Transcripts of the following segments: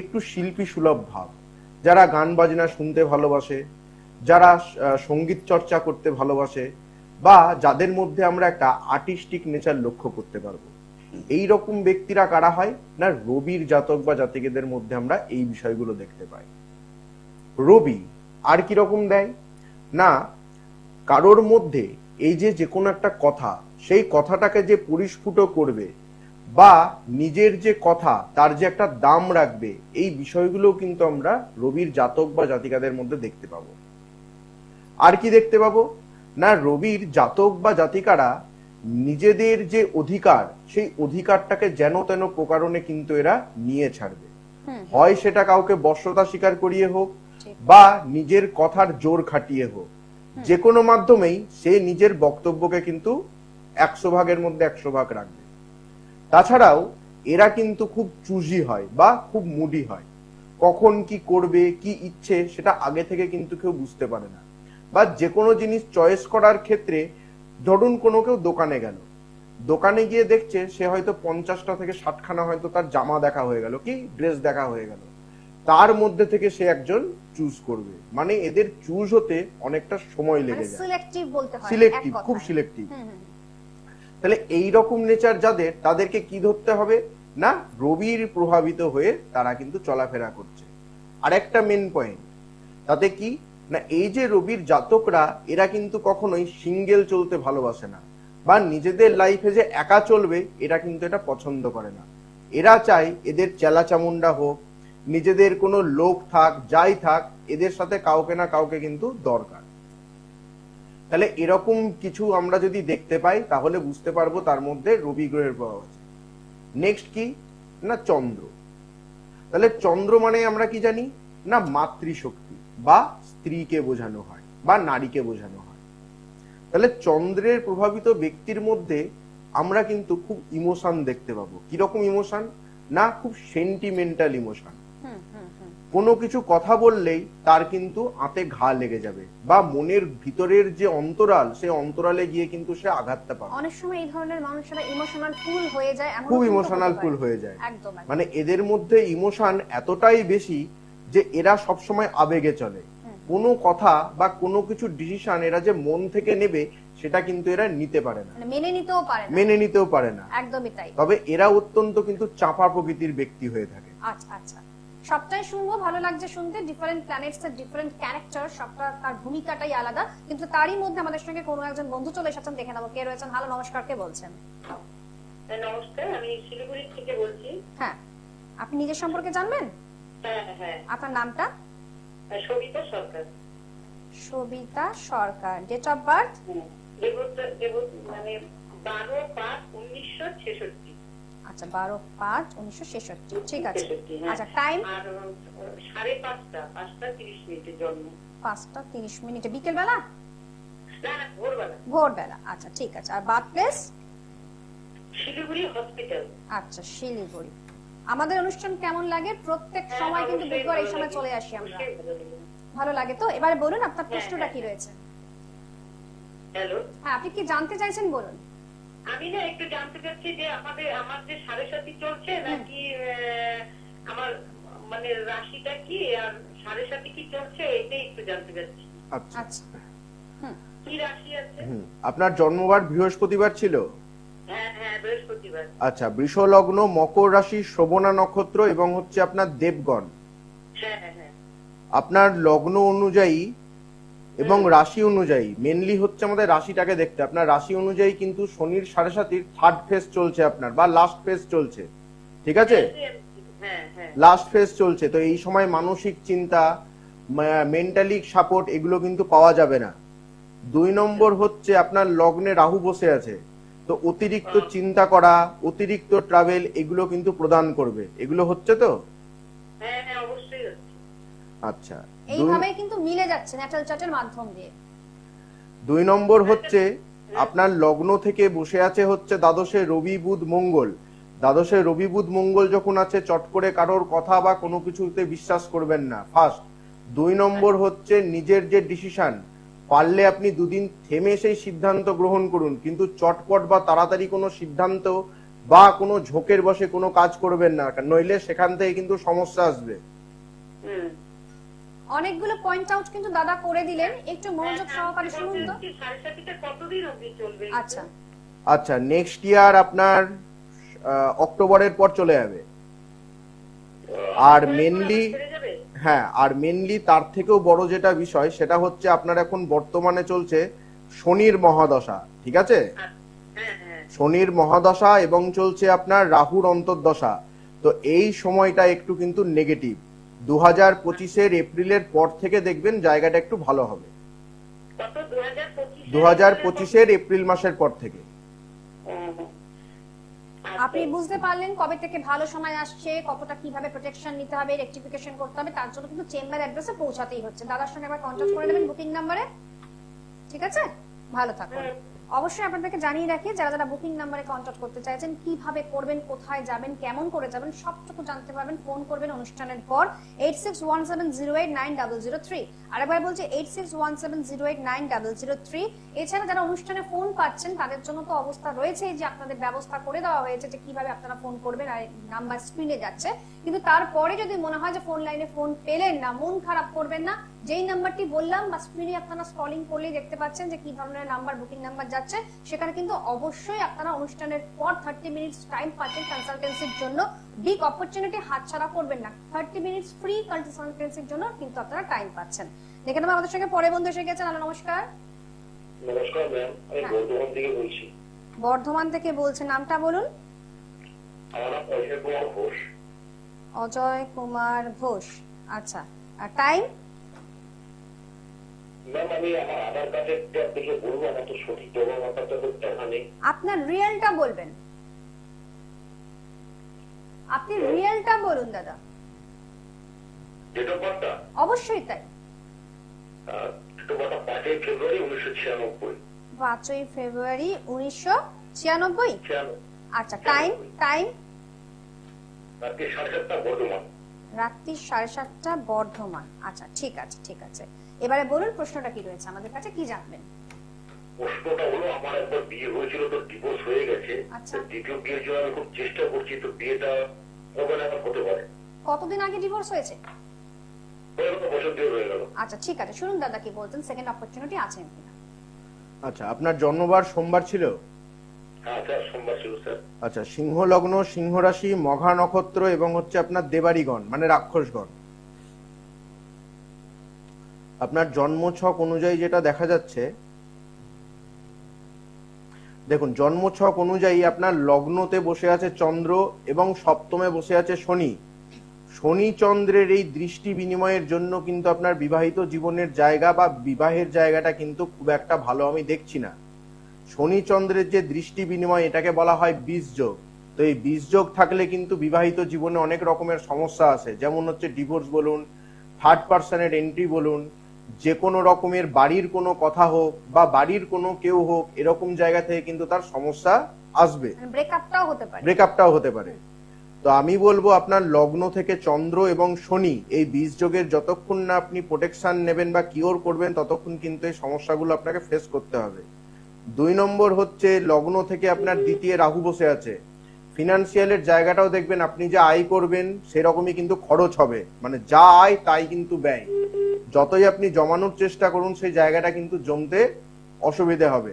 একটু শিল্পী সুলভ ভাব, যারা গান বাজনা শুনতে ভালোবাসে, যারা সঙ্গীত চর্চা করতে ভালোবাসে, বা যাদের মধ্যে আমরা একটা আর্টিস্টিক নেচার লক্ষ্য করতে পারবো, এই রকম ব্যক্তিরা কারা হয় না, রবির জাতক বা জাতিকেদের মধ্যে আমরা এই বিষয়গুলো দেখতে পাই। রবি আর কি রকম দেয় না, কারোর মধ্যে এই যে কোনো একটা কথা, সেই কথাটাকে যে পরিস্ফুট করবে বা নিজের যে কথা তার যে একটা দাম রাখবে, এই বিষয়গুলো কিন্তু আমরা রবির জাতক বা জাতিকাদের মধ্যে দেখতে পাবো। আর কি দেখতে পাবো না, রবির জাতক বা জাতিকারা নিজেদের যে অধিকার, সেই অধিকারটাকে যেন তেন প্রকারণে কিন্তু এরা নিয়ে ছাড়বে। হয় সেটা কাউকে বশ্যতা স্বীকার করিয়ে হোক বা নিজের কথার জোর খাটিয়ে হোক, যে কোনো মাধ্যমেই সে নিজের বক্তব্যকে কিন্তু 100 ভাগের মধ্যে 100 ভাগ রাখবে। তাছাড়াও এরা কিন্তু খুব চুজি হয় বা খুব মুডি হয়, কখন কি করবে কি ইচ্ছে সেটা আগে থেকে কিন্তু কেউ বুঝতে পারে না। বা যে কোনো জিনিস চয়েস করার ক্ষেত্রে, ধরুন কোনো কেউ দোকানে গেল, দোকানে গিয়ে দেখছে সে হয়তো 50টা থেকে 60খানা হয়তো তার জামা দেখা হয়ে গেল, কি ড্রেস দেখা হয়ে গেল, তার মধ্যে থেকে সে একজন চুজ করবে। মানে এদের চুজ হতে অনেকটা সময় লেগে যায়, সিলেক্টিভ বলতে হয়, সিলেক্টিভ, খুব সিলেক্টিভ। তাহলে এই রকম নেচার যাদের, তাদেরকে কি ধরতে হবে না, রবির প্রভাবিত হয়ে তারা কিন্তু চলাফেরা করছে। আর একটা মেন পয়েন্ট তাতে কি না, এই যে রবির জাতকরা, এরা কিন্তু কখনোই সিঙ্গেল চলতে ভালোবাসে না, বা নিজেদের লাইফে যে একা চলবে এরা কিন্তু এটা পছন্দ করে না। এরা চায় এদের চেলা চামুন্ডা হোক, নিজেদের কোনো লোক থাক, যাই থাক, এদের সাথে কাউকে না কাউকে কিন্তু দরকার। তাহলে এরকম কিছু আমরা যদি দেখতে পাই তাহলে বুঝতে পারবো তার মধ্যে রবি গ্রহের প্রভাব আছে। নেক্সট কি না, চন্দ্র। তাহলে চন্দ্র মানে আমরা কি জানি না, মাতৃশক্তি বা স্ত্রীকে বোঝানো হয় বা নারীকে বোঝানো হয়। তাহলে চন্দ্রের প্রভাবিত ব্যক্তির মধ্যে আমরা কিন্তু খুব ইমোশন দেখতে পাবো। কিরকম ইমোশন না, খুব সেন্টিমেন্টাল ইমোশন। কোনো কিছু কথা বললেই তার কিন্তু আঁতে ঘা লেগে যাবে, বা মনের ভিতরের যে অন্তরাল, সেই অন্তরালে গিয়ে কিন্তু সে আঘাতটা পাবে। অনেক সময় এই ধরনের মানুষরা ইমোশনাল ফুল হয়ে যায়, খুব ইমোশনাল ফুল হয়ে যায়। একদম। মানে এদের মধ্যে ইমোশন এতটাই বেশি যে এরা সব সময় আবেগে চলে। কোনো কথা বা কোনো কিছু ডিসিশন এরা যে মন থেকে নেবে সেটা কিন্তু এরা নিতে পারে না, মেনে নিতেও পারে না। একদমই তাই। তবে এরা অত্যন্ত কিন্তু চাপা প্রকৃতির ব্যক্তি হয়ে থাকে। আচ্ছা আচ্ছা, সবটাই শুনবো, ভালো লাগছে শুনতে। ডিফারেন্ট প্ল্যানেটস এর ডিফারেন্ট ক্যারেক্টার, সবটা তার ভূমিকাটাই আলাদা। কিন্তু তারই মধ্যে আমাদের সঙ্গে কোনো একজন বন্ধু চলে এসেছেন, দেখে নেবো কে রয়েছেন। হ্যালো, নমস্কার, কে বলছেন? নমস্কার, আমি শিলিগুড়ি থেকে বলছি। হ্যাঁ, আপনি নিজের সম্পর্কে জানবেন? হ্যাঁ হ্যাঁ। আপনার নামটা? Sabita Sarkar. Sabita Sarkar. Date of birth? মানে 12/5/1966। আচ্ছা, 12/5/1966। ঠিক আছে। আচ্ছা, টাইম? 5:30 জন্ম। 5:30 বিকেল বেলা? না, ভোরবেলা। ভোরবেলা, আচ্ছা ঠিক আছে। আর বার্থ প্লেস? শিলিগুড়ি হসপিটাল। আচ্ছা, শিলিগুড়ি। আমাদের অনুষ্ঠান কেমন লাগে? প্রত্যেক সময় কিন্তু বুধবার এই সময় চলে আসি আমরা। ভালো লাগে তো? এবারে বলুন আপনার প্রশ্নটা কি রয়েছে। হ্যালো, হ্যাঁ, আপনি কি জানতে চাইছেন বলুন। আমি না একটু জানতে চাচ্ছি যে আমার যে 7.5 চলছে নাকি, আমার মানে রাশিটা কি আর 7.5 কি চলছে, এটাই একটু জানতে চাচ্ছি। আচ্ছা আচ্ছা, কি রাশি আছে? আপনার জন্মবার বৃহস্পতিবার ছিল? হ্যাঁ হ্যাঁ, বৃহস্পতিবার। আচ্ছা, বৃষ লগ্ন, মকর রাশি, শ্রবণা নক্ষত্র এবং হচ্ছে আপনার দেবগণ। হ্যাঁ হ্যাঁ হ্যাঁ। আপনার লগ্ন অনুযায়ী এবং রাশি অনুযায়ী, মেনলি হচ্ছে আমাদের রাশিটাকে দেখতে, আপনার রাশি অনুযায়ী কিন্তু শনির 7.5 থার্ড ফেজ চলছে আপনার, বা লাস্ট ফেজ চলছে। ঠিক আছে, লাস্ট ফেজ চলছে। তো এই সময় মানসিক চিন্তা, মেন্টালি সাপোর্ট এগুলো কিন্তু পাওয়া যাবে না। 2 নম্বর হচ্ছে আপনার লগ্নে রাহু বসে আছে, তো অতিরিক্ত চিন্তা করা, অতিরিক্ত ট্রাভেল এগুলো কিন্তু প্রদান করবে। এগুলো হচ্ছে তো? হ্যাঁ হ্যাঁ, অবশ্যই হচ্ছে। আচ্ছা, এইভাবে কিন্তু মিলে যাচ্ছে ন্যাটাল চার্টের মাধ্যম দিয়ে। 2 নম্বর হচ্ছে আপনার লগ্ন থেকে বসে আছে হচ্ছে দ্বাদশে রবি বুধ মঙ্গল। দ্বাদশে রবি বুধ মঙ্গল যখন আছে, চট করে কারোর কথা বা কোনো কিছুতে বিশ্বাস করবেন না, ফার্স্ট। 2 নম্বর হচ্ছে নিজের যে ডিসিশন, পারলে আপনি 2 দিন থেমে সেই সিদ্ধান্ত গ্রহণ করুন, কিন্তু চটপট বা তাড়াতাড়ি কোনো সিদ্ধান্ত বা কোনো ঝোঁকের বসে কোনো কাজ করবেন না, নইলে সেখান থেকে কিন্তু সমস্যা আসবে। হুম। অনেকগুলো পয়েন্ট আউট কিন্তু দাদা করে দিলেন, একটু মনোযোগ সহকারে শুনুন তো। সাড়ে সাতিটা কতদিন অবধি চলবে? আচ্ছা, আচ্ছা, নেক্সট ইয়ার আপনার অক্টোবরের পর চলে যাবে। আর মেনলি, ছেড়ে যাবে? হ্যাঁ, আর মেনলি তার থেকেও বড় যেটা বিষয় সেটা হচ্ছে আপনার এখন বর্তমানে চলছে শনির মহাদশা, ঠিক আছে? হ্যাঁ হ্যাঁ। শনির মহাদশা এবং চলছে আপনার রাহুর অন্তর্দশা। তো এই সময়টা একটু কিন্তু নেগেটিভ। 2025-এর এপ্রিলের পর থেকে দেখবেন জায়গাটা একটু ভালো হবে। কত 2025? 2025-এর এপ্রিল মাসের পর থেকে। আপনি বুঝতে পারলেন কবে থেকে ভালো সময় আসছে, কতটা কিভাবে প্রোটেকশন নিতে হবে, রেকটিফিকেশন করতে হবে, তার জন্য কিন্তু চেম্বার অ্যাড্রেসে পৌঁছাতেই হচ্ছে। দাদার সঙ্গে একবার কন্ট্যাক্ট করে নেবেন বুকিং নাম্বারে, ঠিক আছে? ভালো থাকুন। অবশ্যই আপনাদেরকে জানিয়ে রাখি, যারা যারা বুকিং নাম্বারে কন্ট্যাক্ট করতে চাইছেন, কিভাবে করবেন, কোথায় যাবেন, কেমন করে যাবেন, সবটুকু জানতে পারবেন। ফোন করবেন অনুষ্ঠানের পর 8617089003। আরেকবার বলছি 8617089003। এছাড়া যারা অনুষ্ঠানে ফোন পাচ্ছেন তাদের জন্য তো অবস্থা রয়েছে যে আপনাদের ব্যবস্থা করে দেওয়া হয়েছে যে কিভাবে আপনারা ফোন করবেন, আর নাম্বার স্ক্রিনে যাচ্ছে। কিন্তু তারপরে যদি মনে হয় যে ফোন লাইনে ফোন পেলেন না, মন খারাপ করবেন না। যেই নাম্বারটি বললাম বা স্ক্রিনে আপনারা স্ক্রলিং করলেই দেখতে পাচ্ছেন যে কি ধরনের নাম্বার, বুকিং নাম্বার যাচ্ছে, সেখানে কিন্তু অবশ্যই আপনারা অনুষ্ঠানের পর 30 মিনিটস টাইম পাচ্ছেন কনসালটেন্সির জন্য। বিগ অপরচুনিটি হাতছাড়া করবেন না। 30 মিনিটস ফ্রি কনসালটেন্সির জন্য কিন্তু আপনারা টাইম পাচ্ছেন। দেখে নেব আমাদের সঙ্গে পরে বন্ধু এসে গেছেন। নমস্কার। নমস্কার ম্যাম, আমি বর্ধমান থেকে বলছি। বর্ধমান থেকে বলছেন, নামটা বলুন। আমার নাম অজয় কুমার ঘোষ। অজয় কুমার ঘোষ, আচ্ছা। আর টাইম? ম্যাম, আমি আমার আধার কার্ডের থেকে বলবো, আমার তো সঠিক জমা ব্যাপারটা তো দেখা নেই। আপনার রিয়েলটা বলবেন, আপনি রিয়েলটা বলুন দাদা। ডেট অফ বার্থটা অবশ্যই তাই। ডেট অফ বার্থটা 5ই ফেব্রুয়ারি 1996। 5ই ফেব্রুয়ারি 1996। আচ্ছা, টাইম? টাইম রাত্রি 7:30 বর্ধমান। রাত্রি 7:30 বর্ধমান। আচ্ছা, ঠিক আছে, ঠিক আছে। এবারে বলুন প্রশ্নটা কি রয়েছে আমাদের কাছে, কি জানবেন? প্রশ্নটা হলো, আমার একবার বিয়ে হয়েছিল, তো ডিভোর্স হয়ে গেছে। আচ্ছা। দ্বিতীয় বিয়ের জন্য আমি খুব চেষ্টা করছি, তো বিয়েটা কবে নাগাদ হতে পারে? কতদিন আগে ডিভোর্স হয়েছে? বছর দিয়ে হয়ে গেল। আচ্ছা, ঠিক আছে, শুনুন দাদা কি বলছেন, সেকেন্ড অপরচুনিটি আছে কিনা। আচ্ছা, আপনার জন্মবার সোমবার ছিল? হ্যাঁ স্যার, সোমবার ছিল স্যার। আচ্ছা, সিংহ লগ্ন, সিংহ রাশি, মঘা নক্ষত্র এবং হচ্ছে আপনার দেবাড়িগণ মানে রাক্ষসগণ। আপনার জন্মছক অনুযায়ী যেটা দেখা যাচ্ছে, দেখুন জন্মছক অনুযায়ী আপনার লগ্নতে বসে আছে চন্দ্র এবং সপ্তমে বসে আছে শনি। শনি চন্দ্রের এই দৃষ্টি বিনিময়ের জন্য কিন্তু আপনার বিবাহিত জীবনের জায়গা বা বিবাহের জায়গাটা কিন্তু খুব একটা ভালো আমি দেখছি না। শনি চন্দ্রের যে দৃষ্টি বিনিময়, এটাকে বলা হয় বীজযোগ। তো এই বীজযোগ থাকলে কিন্তু বিবাহিত জীবনে অনেক রকমের সমস্যা আসে, যেমন হচ্ছে ডিভোর্স বলুন, থার্ড পার্সনের এন্ট্রি বলুন, যে কোনো রকমের বাড়ির কোনো কথা হোক বা বাড়ির কোনো কেউ হোক, এরকম জায়গা থেকে কিন্তু তার সমস্যা আসবে, ব্রেকআপটাও হতে পারে। ব্রেকআপটাও হতে পারে। তো আমি বলবো আপনার লগ্ন থেকে চন্দ্র এবং শনি এই বীজযোগের যতক্ষণ না আপনি প্রোটেকশন নেবেন বা কিওর করবেন, ততক্ষণ কিন্তু এই সমস্যাগুলো আপনাকে ফেস করতে হবে। 2 নম্বর হচ্ছে লগ্ন থেকে আপনার দ্বিতীয় রাহু বসে আছে। ফিনান্সিয়ালের জায়গাটাও দেখবেন, আপনি যা আয় করবেন সেরকমই কিন্তু খরচ হবে, মানে যা আয় তাই কিন্তু ব্যয়। যতই আপনি জমানোর চেষ্টা করুন সেই জায়গাটা কিন্তু জমতে অসুবিধে হবে।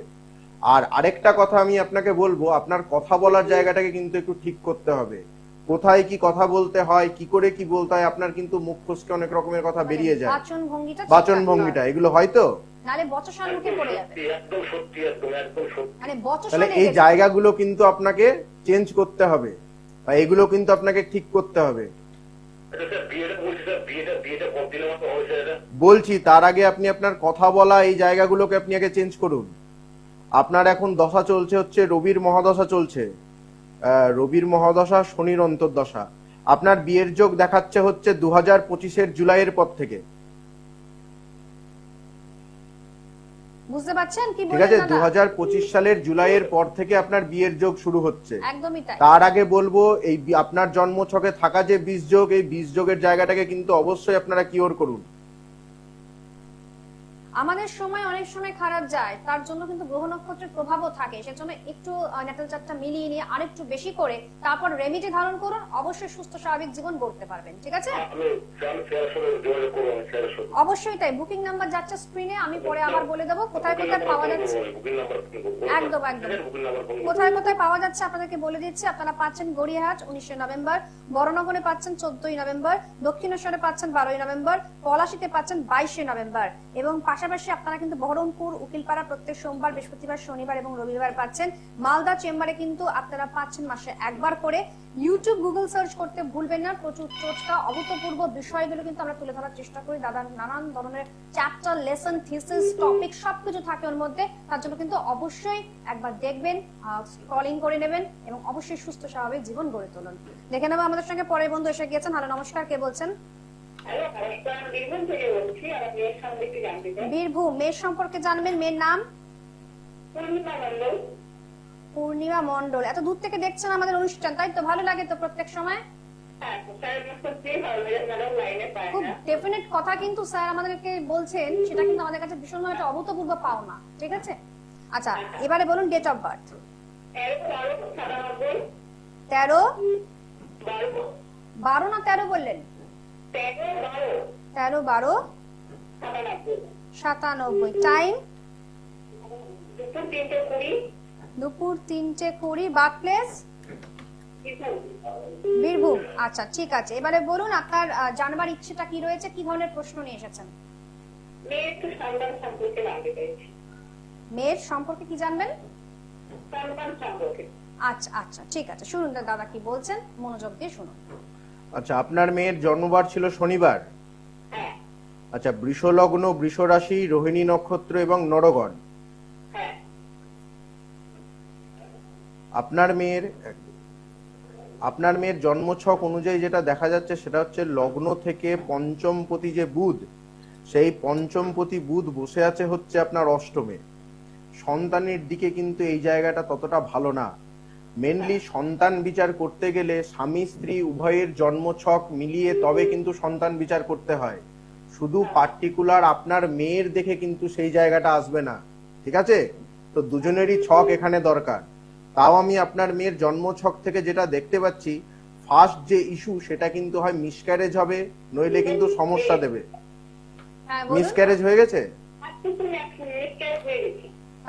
আর আরেকটা কথা আমি আপনাকে বলবো, আপনার কথা বলার জায়গাটাকে কিন্তু একটু ঠিক করতে হবে। কোথায় কি কথা বলতে হয়, কি করে কি বলতে হয়, আপনার কিন্তু মুখ ফসকে অনেক রকমের কথা বেরিয়ে যায়। বাচন ভঙ্গিটা, বাচন ভঙ্গিটা, এগুলো হয়তো নালে বচসার মুখে পড়ে যাবে। একদম সত্যি, একদম একদম সত্যি। মানে বচসা তাহলে লেগে এই যাবে। জায়গাগুলো কিন্তু আপনাকে চেঞ্জ করতে হবে বা এগুলো কিন্তু আপনাকে ঠিক করতে হবে। আচ্ছা স্যার, বিয়েটা বলছি স্যার, বিয়েটা কতদিনের মতো হয়েছে এটা? বলছি তার আগে আপনি আপনার কথা বলা এই জায়গাগুলোকে আপনি আগে চেঞ্জ করুন। আপনার এখন দশা চলছে হচ্ছে রবির মহাদশা চলছে, রবির মহাদশা, শনির অন্তর্দশা। আপনার বিয়ের যোগ দেখাচ্ছে হচ্ছে 2025-এর জুলাইয়ের পর থেকে, বুঝতে পারছেন কি ঠিক বলছেন আছে? দাদা? 2025 সালের জুলাইয়ের পর থেকে আপনার বিয়ের যোগ শুরু হচ্ছে। একদমই তাই। তার আগে বলবো এই আপনার জন্মছকে থাকা যে বীজযোগ, এই বীজযোগের জায়গাটাকে কিন্তু অবশ্যই আপনারা কিওর করুন। আমাদের সময় অনেক সময় খারাপ যায়, তার জন্য কিন্তু গ্রহ নক্ষত্রের প্রভাবও থাকে, সেজন্য একটু ন্যাটাল চার্টটা মিলিয়ে নিয়ে আরেকটু বেশি করে তারপর রেমিডি ধারণ করুন, অবশ্যই সুস্থ স্বাভাবিক জীবন গড়তে পারবেন। ঠিক আছে, আমি স্যারের সাথে যোগাযোগ করবো, আমি স্যারের সাথে। অবশ্যই তাই। বুকিং নাম্বার যাচ্ছে স্ক্রিনে, আমি পরে আবার বলে দেবো কোথায় কোথায় পাওয়া যাচ্ছে। বুকিং নাম্বার একদম একদম বুকিং নাম্বার কোথায় কোথায় পাওয়া যাচ্ছে আপনাদেরকে বলে দিচ্ছি। আপনারা পাচ্ছেন গড়িয়াহাট 19 নভেম্বর, বড়নগরে পাচ্ছেন 14 নভেম্বর, দক্ষিণেশ্বরে পাচ্ছেন 12 নভেম্বর, পলাশীতে পাচ্ছেন 22 নভেম্বর, এবং পাশাপাশি আপনারা কিন্তু বহরমপুর, উকিলপাড়া প্রত্যেক সোমবার, বৃহস্পতিবার, শনিবার এবং রবিবার পাচ্ছেন। মালদা চেম্বারে কিন্তু আপনারা পাচ্ছেন মাসে একবার করে। ইউটিউব, গুগল সার্চ করতে ভুলবেন না, প্রচুর টোটকা অভূতপূর্ব বিষয়গুলো কিন্তু আমরা তুলে ধরার চেষ্টা করি। দাদার নানান ধরনের চ্যাপ্টার, লেসন, থিসিস, টপিক সবকিছু থাকে ওর মধ্যে। তার জন্য কিন্তু অবশ্যই একবার দেখবেন, কলিং করে নেবেন এবং অবশ্যই সুস্থ স্বাভাবিক জীবন গড়ে তুলুন। দেখে নেবো আমাদের সঙ্গে পরের বন্ধু এসে গিয়েছেন। হ্যালো, নমস্কার, কে বলছেন? হ্যালো, নমস্কার, আমি বীরভূম থেকে বলছি। আমার মেয়ের সম্বন্ধে একটু জানতে চাই। বীরভূম, মেয়ের সম্পর্কে জানবেন। মেয়ের নাম পূর্ণিমা মণ্ডল। পূর্ণিমা মণ্ডল। এত দূর থেকে দেখছেন আমাদের অনুষ্ঠান, তাই তো? ভালো লাগে তো প্রত্যেক সময়? হ্যাঁ, স্যারের সত্যি ভালো লাগে, ম্যাডাম লাইনে পায় খুব না। ডেফিনেট কথা কিন্তু স্যার আমাদেরকে বলছেন, সেটা কিন্তু আমাদের কাছে ভীষণ একটা অভূতপূর্ব পাওনা। ঠিক আছে, আচ্ছা এবারে বলুন ডেট অফ বার্থ। 13/12/97। 13 12 12 না 13 বললেন? 13/12/97। 13/12/97। টাইম দুপুর 3:20। দুপুর 3:20। Birth place Birbhum. বীরভূম। আচ্ছা ঠিক আছে, এবারে বলুন আপনার জানবার ইচ্ছেটা কি রয়েছে, কি ধরনের প্রশ্ন নিয়ে এসেছেন? মেয়ে একটু সন্তান সম্পর্কে জানতে চাইছি। মেয়ের সম্পর্কে কি জানবেন? সন্তান সম্পর্কে। আচ্ছা আচ্ছা ঠিক আছে, শুনুন দাদা কি বলছেন, মনোযোগ দিয়ে শুনুন। আচ্ছা, আপনার মেয়ের জন্মবার ছিল শনিবার। হ্যাঁ আচ্ছা, বৃষ লগ্ন, বৃষ রাশি, রোহিণী নক্ষত্র এবং নরগণ। হ্যাঁ। আপনার মেয়ের জন্মছক অনুযায়ী যেটা দেখা যাচ্ছে সেটা হচ্ছে লগ্ন থেকে পঞ্চমপতি যে বুধ, সেই পঞ্চমপতি বুধ বসে আছে হচ্ছে আপনার অষ্টমে। সন্তানের দিকে কিন্তু এই জায়গাটা ততটা ভালো না। মেনলি সন্তান বিচার করতে গেলে স্বামী স্ত্রী উভয়ের জন্মছক মিলিয়ে তবে কিন্তু সন্তান বিচার করতে হয়। শুধু পার্টিকুলার আপনার মেয়ের দেখে কিন্তু সেই জায়গাটা আসবে না। ঠিক আছে, তো দুজনেরই ছক এখানে দরকার। তাও আমি আপনার মেয়ের জন্মছক থেকে যেটা দেখতে পাচ্ছি, ফার্স্ট যে ইস্যু সেটা কিন্তু হয় মিসক্যারেজ হবে, নইলে কিন্তু সমস্যা দেবে। হ্যাঁ বলুন। মিসক্যারেজ হয়ে গেছে?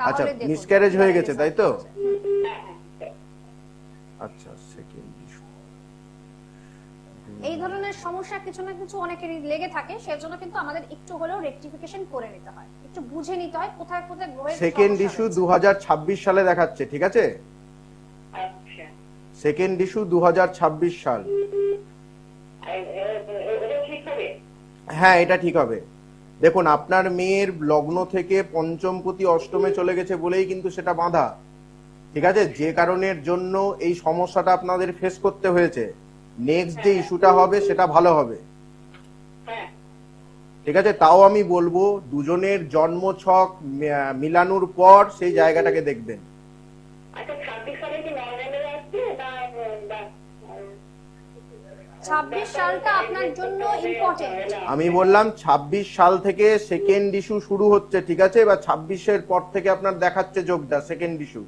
আচ্ছা, তাহলে দেখুন, মিসক্যারেজ হয়ে গেছে তাই তো? হ্যাঁ। আচ্ছা, সেকেন্ড ইস্যু। এই ধরনের সমস্যা কিছু না কিছু অনেকেরই লেগে থাকে, সেজন্য কিন্তু আমাদের একটু হলেও রেকটিফিকেশন করে নিতে হয়, একটু বুঝে নিতে হয় কোথায় কোথায় গ্রহের সেকেন্ড সমস্যা ইস্যু রয়েছে। 2026 সালে দেখাচ্ছে, ঠিক আছে? আচ্ছা। সেকেন্ড ইস্যু 2026 সাল। ওটা ঠিক হবে? হ্যাঁ, এটা ঠিক হবে। দেখুন, আপনার মেয়ের লগ্ন থেকে পঞ্চমপতি অষ্টমে চলে গেছে বলেই কিন্তু সেটা বাঁধা। ঠিক আছে, যে কারণের জন্য এই সমস্যাটা আপনাদের ফেস করতে হয়েছে। নেক্সট যে ইস্যুটা হবে সেটা ভালো হবে। হ্যাঁ। ঠিক আছে, তাও আমি বলবো দুজনের জন্মছক মিলানোর পর সেই জায়গাটাকে দেখবেন। আচ্ছা, 26 সালে কি নভেম্বরে আসছে না? 26 সালটা আপনার জন্য ইম্পর্টেন্ট। আমি বললাম 26 সাল থেকে সেকেন্ড ইস্যু শুরু হচ্ছে, ঠিক আছে? বা 26-এর পর থেকে আপনার দেখাচ্ছে যোগটা সেকেন্ড ইস্যু।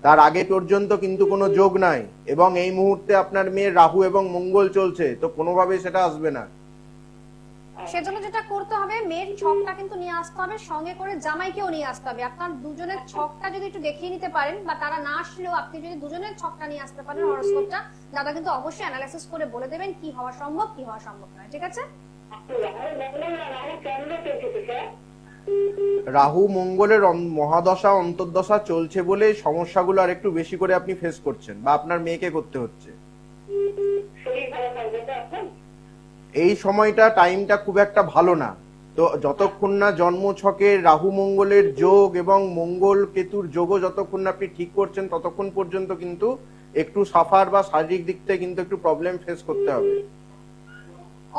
তার আগে পর্যন্ত কিন্তু কোনো যোগ নাই, এবং এই মুহূর্তে আপনার মেয়ের রাহু এবং মঙ্গল চলছে, তো কোনোভাবে সেটা আসবে না। সেজন্য যেটা করতে হবে, মেয়ের ছকটা কিন্তু নিয়ে আসতে হবে, সঙ্গে করে জামাইকেও নিয়ে আসতে হবে। আপনার দুজনের ছকটা যদি একটু দেখিয়ে নিতে পারেন, বা তারা না আসলেও আপনি যদি দুজনের ছকটা নিয়ে আসতে পারেন, হরোস্কোপটা, দাদা কিন্তু অবশ্যই অ্যানালাইসিস করে বলে দেবেন কি হওয়া সম্ভব, কি হওয়া সম্ভব নয়। ঠিক আছে, রাহু মঙ্গলের মহাদশা অন্তর্দশা চলছে বলে সমস্যাগুলো আর একটু বেশি করে আপনি ফেস করছেন, বা আপনার মেয়েকে করতে হচ্ছে। শরীর ভালো থাকবে তো এখন? এই সময়টা টাইমটা খুব একটা ভালো না। তো যতক্ষণ না জন্মছকের রাহু মঙ্গলের যোগ এবং মঙ্গল কেতুর যোগও যতক্ষণ না আপনি ঠিক করছেন, ততক্ষণ পর্যন্ত কিন্তু একটু সাফার বা শারীরিক দিক থেকে কিন্তু একটু প্রবলেম ফেস করতে হবে।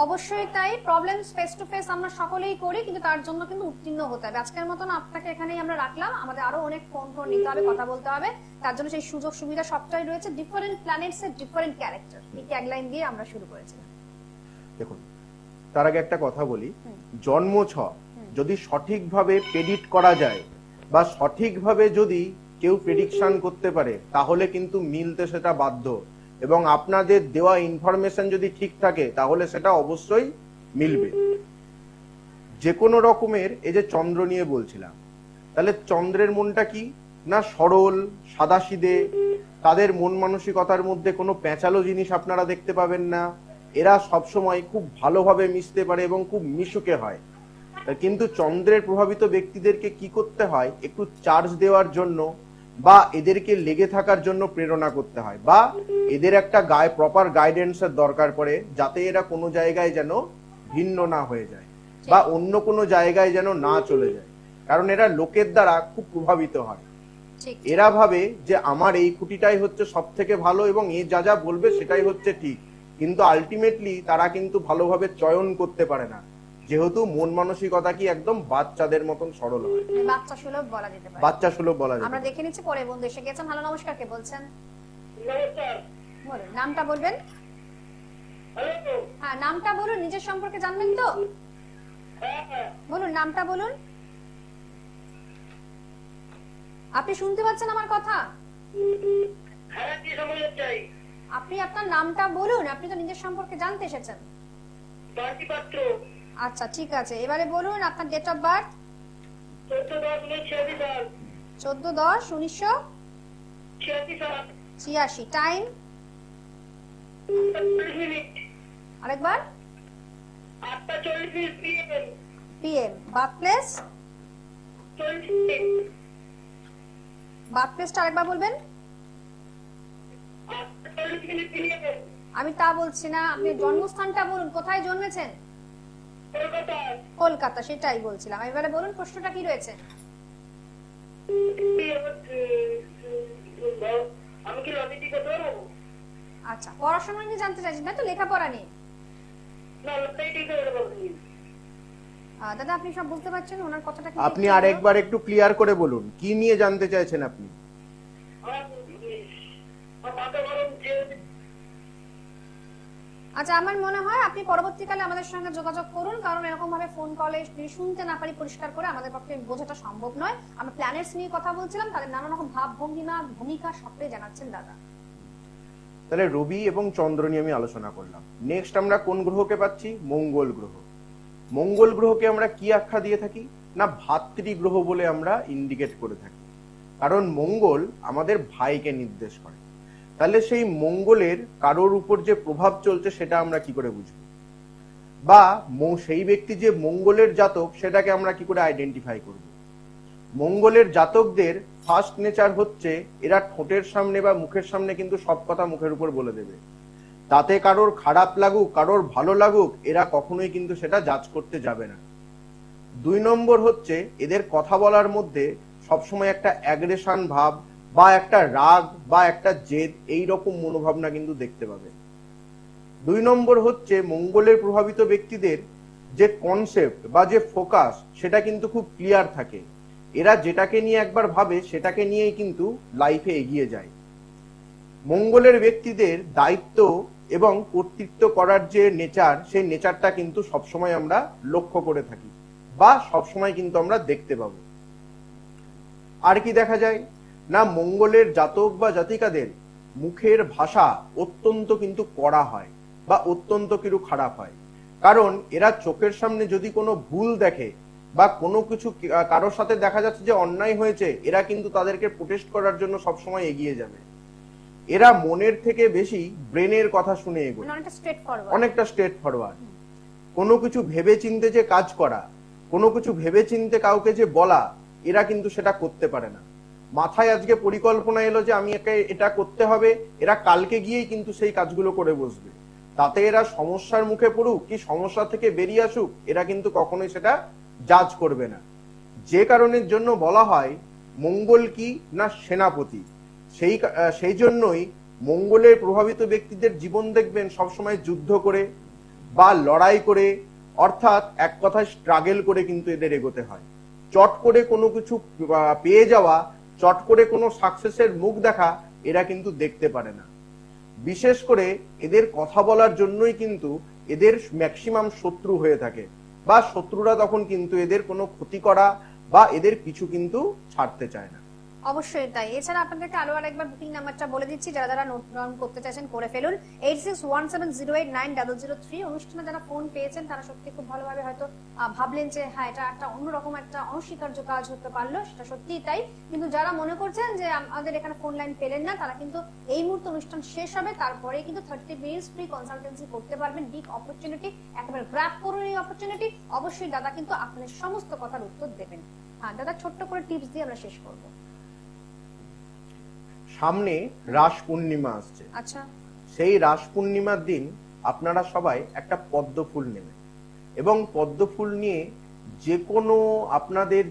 অবশ্যই তাই। প্রবলেম ফেস টু ফেস আমরা সকলেই করি, কিন্তু তার জন্য কিন্তু উত্তীর্ণ হতে হবে। আজকের মতন আপনাকে এখানেই আমরা রাখলাম, আমাদের আরো অনেক ফোন নিতে হবে, কথা বলতে হবে। তার জন্য সেই সুযোগ সুবিধা সবটাই রয়েছে। ডিফারেন্ট প্ল্যানেটস এর ডিফারেন্ট ক্যারেক্টার, এই ট্যাগলাইন দিয়ে আমরা শুরু করেছিলাম। দেখুন, তার আগে একটা কথা বলি, জন্ম ছক যদি সঠিকভাবে প্রেডিক্ট করা যায় বা সঠিকভাবে যদি কেউ প্রেডিকশন করতে পারে তাহলে কিন্তু মিলতে সেটা বাধ্য, এবং আপনাদের দেওয়া ইনফরমেশন যদি ঠিক থাকে তাহলে সেটা অবশ্যই মিলবে। যে কোনো রকমের, এই যে চন্দ্র নিয়ে বলছিলাম, তাহলে চন্দ্রের মনটা কি না সরল সাদাসিধে, তাদের মন মানসিকতার মধ্যে কোনো প্যাঁচালো জিনিস আপনারা দেখতে পাবেন না, এরা সবসময় খুব ভালোভাবে মিশতে পারে এবং খুব মিশুকে হয়। কিন্তু চন্দ্রের প্রভাবিত ব্যক্তিদেরকে কি করতে হয়, একটু চার্জ দেওয়ার জন্য বা এদেরকে লেগে থাকার জন্য প্রেরণা করতে হয়, বা এদের একটা প্রপার গাইডেন্সের দরকার পড়ে যাতে এরা কোনো জায়গায় যেন ভিন্ন না হয়ে যায় বা অন্য কোনো জায়গায় যেন না চলে যায়, কারণ এরা লোকের দ্বারা খুব প্রভাবিত হয়। ঠিক এরা ভাবে যে আমার এই খুঁটিটাই হচ্ছে সব থেকে ভালো এবং এ যা যা বলবে সেটাই হচ্ছে ঠিক, কিন্তু আলটিমেটলি তারা কিন্তু ভালোভাবে চয়ন করতে পারে না, যেহেতু মন মানসিকতা কি একদম বাচ্চাদের মতন সরল হয়, বাচ্চা সুলভ বলা যেতে পারে। বাচ্চা সুলভ বলা যায়। আমরা দেখে নিচ্ছি পরে বন্ধু এসে গেছেন। হ্যালো, নমস্কার, কে বলছেন? নমস্কার। বলুন নামটা বলবেন। হ্যালো। হ্যাঁ, নামটা বলুন, নিজের সম্পর্কে জানবেন তো? হ্যাঁ, বলুন নামটা বলুন। আপনি শুনতে পাচ্ছেন আমার কথা? হ্যাঁ, কি সময় চাই? আপনি আপনার নামটা বলুন, আপনি তো নিজের সম্পর্কে জানতে এসেছেন। বাড়তি পাত্র। আচ্ছা ঠিক আছে, এবারে বলুন আপনার ডেট অফ বার্থ। 14/10/86 সাল। 14/10/1986। 86 সাল। Time 40 minute. আরেকবার। 8:40 PM। PM. Birth place. 40 minute. Birth প্লেসটা আরেকবার বলবেন। 8:40 মিনিট PM। আমি তা বলছি না, আপনি জন্মস্থানটা বলুন, কোথায় জন্মেছেন? কলকাতা। কলকাতা, সেটাই বলছিলাম। এবারে বলুন প্রশ্নটা কি রয়েছে। আমি কি লজিক করতে পারবো? আচ্ছা, পড়াশোনা নিয়ে জানতে চাইছেন না তো, লেখাপড়া নিয়ে? না, লজিক করতে পারবো। দাদা আপনি সব বুঝতে পারছেন ওনার কথাটা কি? আপনি আরেকবার একটু ক্লিয়ার করে বলুন কি নিয়ে জানতে চাইছেন আপনি। আচ্ছা, আমার মনে হয় আপনি পরবর্তীকালে আমাদের সঙ্গে যোগাযোগ করুন, কারণ এরকম ভাবে ফোন কলে শুনতে না পারি পরিষ্কার করে আমাদের পক্ষে বোঝাটা সম্ভব নয়। আমরা প্ল্যানেটস নিয়ে কথা বলছিলাম, তাদের নানা রকম ভাব ভঙ্গিমা ভূমিকা সবটাই জানাচ্ছেন দাদা। তাহলে রবি এবং চন্দ্র নিয়ে আমি আলোচনা করলাম। নেক্সট আমরা কোন গ্রহকে পাচ্ছি? মঙ্গল গ্রহ। মঙ্গল গ্রহকে আমরা কি আখ্যা দিয়ে থাকি না ভাতৃগ্রহ বলে আমরা ইন্ডিকেট করে থাকি, কারণ মঙ্গল আমাদের ভাইকে নির্দেশ করে। তাহলে সেই মঙ্গলের কারোর উপর যে প্রভাব চলছে সেটা আমরা কি করে বুঝবো, বা সেই ব্যক্তি যে মঙ্গলের জাতক সেটাকে আমরা কি করে আইডেন্টিফাই করব? মঙ্গলের জাতকদের ফার্স্ট নেচার হচ্ছে এরা ঠোঁটের সামনে বা মুখের সামনে কিন্তু সব কথা মুখের উপর বলে দেবে, তাতে কারোর খারাপ লাগুক কারোর ভালো লাগুক এরা কখনোই কিন্তু সেটা জাজ করতে যাবে না। 2 নম্বর হচ্ছে এদের কথা বলার মধ্যে সবসময় একটা অ্যাগ্রেশন ভাব বা একটা রাগ বা একটা জেদ এই রকম মনোভাবনা কিন্তু দেখতে পাবে। 2 নম্বর হচ্ছে মঙ্গলের প্রভাবিত ব্যক্তিদের যে কনসেপ্ট বা যে ফোকাস সেটা কিন্তু খুব ক্লিয়ার থাকে, এরা যেটাকে নিয়ে একবার ভাবে সেটাকে নিয়েই কিন্তু লাইফে এগিয়ে যায়। মঙ্গলের ব্যক্তিদের দায়িত্ব এবং কর্তৃত্ব করার যে নেচার সেই নেচারটা কিন্তু সবসময় আমরা লক্ষ্য করে থাকি বা সবসময় কিন্তু আমরা দেখতে পাবো। আর কি দেখা যায় না মঙ্গলের জাতক বা জাতিকাদের মুখের ভাষা অত্যন্ত কিন্তু কড়া হয় বা অত্যন্ত কিন্তু খারাপ হয়, কারণ এরা চোখের সামনে যদি কোনো ভুল দেখে বা কোনো কিছু কারোর সাথে দেখা যাচ্ছে যে অন্যায় হয়েছে এরা কিন্তু তাদেরকে প্রোটেস্ট করার জন্য সবসময় এগিয়ে যাবে। এরা মনের থেকে বেশি ব্রেনের কথা শুনে এগোয়, অনেকটা স্ট্রেট ফরওয়ার্ড। কোনো কিছু ভেবে চিন্তে যে কাজ করা, কোনো কিছু ভেবে চিন্তে কাউকে যে বলা, এরা কিন্তু সেটা করতে পারে না। মাথায় আজকে পরিকল্পনা এলো যে আমি এটা করতে হবে, এরা কালকে গিয়েই কিন্তু সেই কাজগুলো করে বসবে, তাতে এরা সমস্যার মুখে পড়ুক কি সমস্যা থেকে বেরিয়ে আসুক এরা কিন্তু কখনোই সেটা জাজ করবে না। যে কারণের জন্য বলা হয় মঙ্গল কি না সেনাপতি, সেই জন্যই মঙ্গলের প্রভাবিত ব্যক্তিদের জীবন দেখবেন সবসময় যুদ্ধ করে বা লড়াই করে, অর্থাৎ এক কথায় স্ট্রাগল করে কিন্তু এদের এগোতে হয়। চট করে কোনো কিছু পেয়ে যাওয়া, চট করে কোনো সাকসেসের মুখ দেখা এরা কিন্তু দেখতে পারে না। বিশেষ করে এদের কথা বলার জন্যই কিন্তু এদের ম্যাক্সিমাম শত্রু হয়ে থাকে, বা শত্রুরা তখন কিন্তু এদের কোনো ক্ষতি করা বা এদের পিছু কিন্তু ছাড়তে চায় না। অবশ্যই তাই। এছাড়া আপনাদেরকে আরো আরেকবার বুকিং নাম্বারটা বলে দিচ্ছি, যারা যারা নোট ডাউন করতে চাইছেন করে ফেলুন। 8617089003। অনুষ্ঠানে যারা ফোন পেয়েছেন তারা সত্যি খুব ভালোভাবে হয়তো ভাবলেন যে হ্যাঁ এটা একটা অন্যরকম একটা অনস্বীকার্য কাজ হতে পারলো, সেটা সত্যিই তাই। কিন্তু যারা মনে করছেন যে আমাদের এখানে ফোন লাইন পেলেন না, তারা কিন্তু এই মুহূর্তে অনুষ্ঠান শেষ হবে তারপরে কিন্তু 30 মিনিটস ফ্রি কনসালটেন্সি করতে পারবেন। বিগ অপরচুনিটি, একেবারে গ্র্যাব করুন এই অপরচুনিটি। অবশ্যই দাদা কিন্তু আপনাদের সমস্ত কথার উত্তর দেবেন। হ্যাঁ দাদা, ছোট্ট করে টিপস দিয়ে আমরা শেষ করবো। সামনে রাস পূর্ণিমা আসছে। আচ্ছা, সেই রাস পূর্ণিমার দিন আপনারা সবাই একটা পদ্ম ফুল নেবেন, এবং পদ্ম ফুল নিয়ে যে কোনো আপনাদের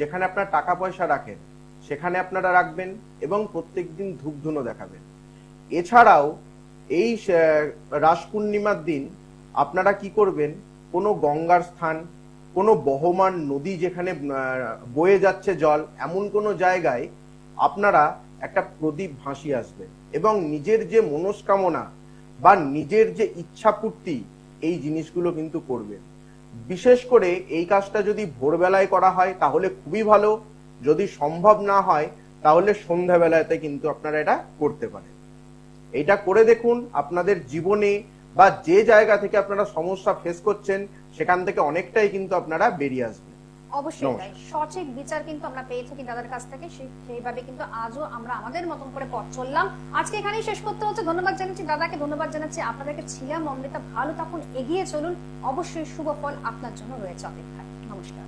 যেখানে আপনার টাকা পয়সা রাখেন সেখানে আপনারা রাখবেন, এবং প্রত্যেকদিন ধূপ ধুনো দেখাবেন। এছাড়াও এই রাস পূর্ণিমার দিন আপনারা কি করবেন, কোনো গঙ্গার স্থান, কোনো বহমান নদী যেখানে বয়ে যাচ্ছে জল, এমন কোনো জায়গায় আপনারা একটা প্রদীপ ভাসিয়ে আসবেন, এবং নিজের যে মনস্কামনা বা নিজের যে ইচ্ছা পূর্তি এই জিনিসগুলো কিন্তু করবেন। বিশেষ করে এই কাজটা যদি ভোরবেলায় করা হয় তাহলে খুবই ভালো, যদি সম্ভব না হয় তাহলে সন্ধ্যাবেলাতে কিন্তু আপনারা এটা করতে পারেন। এটা করে দেখুন, আপনাদের জীবনে বা যে জায়গা থেকে আপনারা সমস্যা ফেস করছেন সেখান থেকে অনেকটাই কিন্তু আপনারা বেরিয়ে আসবেন। অবশ্যই তাই। সঠিক বিচার কিন্তু আমরা পেয়ে থাকি দাদার কাছ থেকে, সেইভাবে কিন্তু আজও আমরা আমাদের মতন করে পথ চললাম। আজকে এখানেই শেষ করতে হচ্ছে। ধন্যবাদ জানাচ্ছি দাদাকে, ধন্যবাদ জানাচ্ছি আপনাদেরকে। ছিলাম অমৃতা, ভালো থাকুন, এগিয়ে চলুন। অবশ্যই শুভ ফল আপনার জন্য রয়েছে অপেক্ষায়। নমস্কার।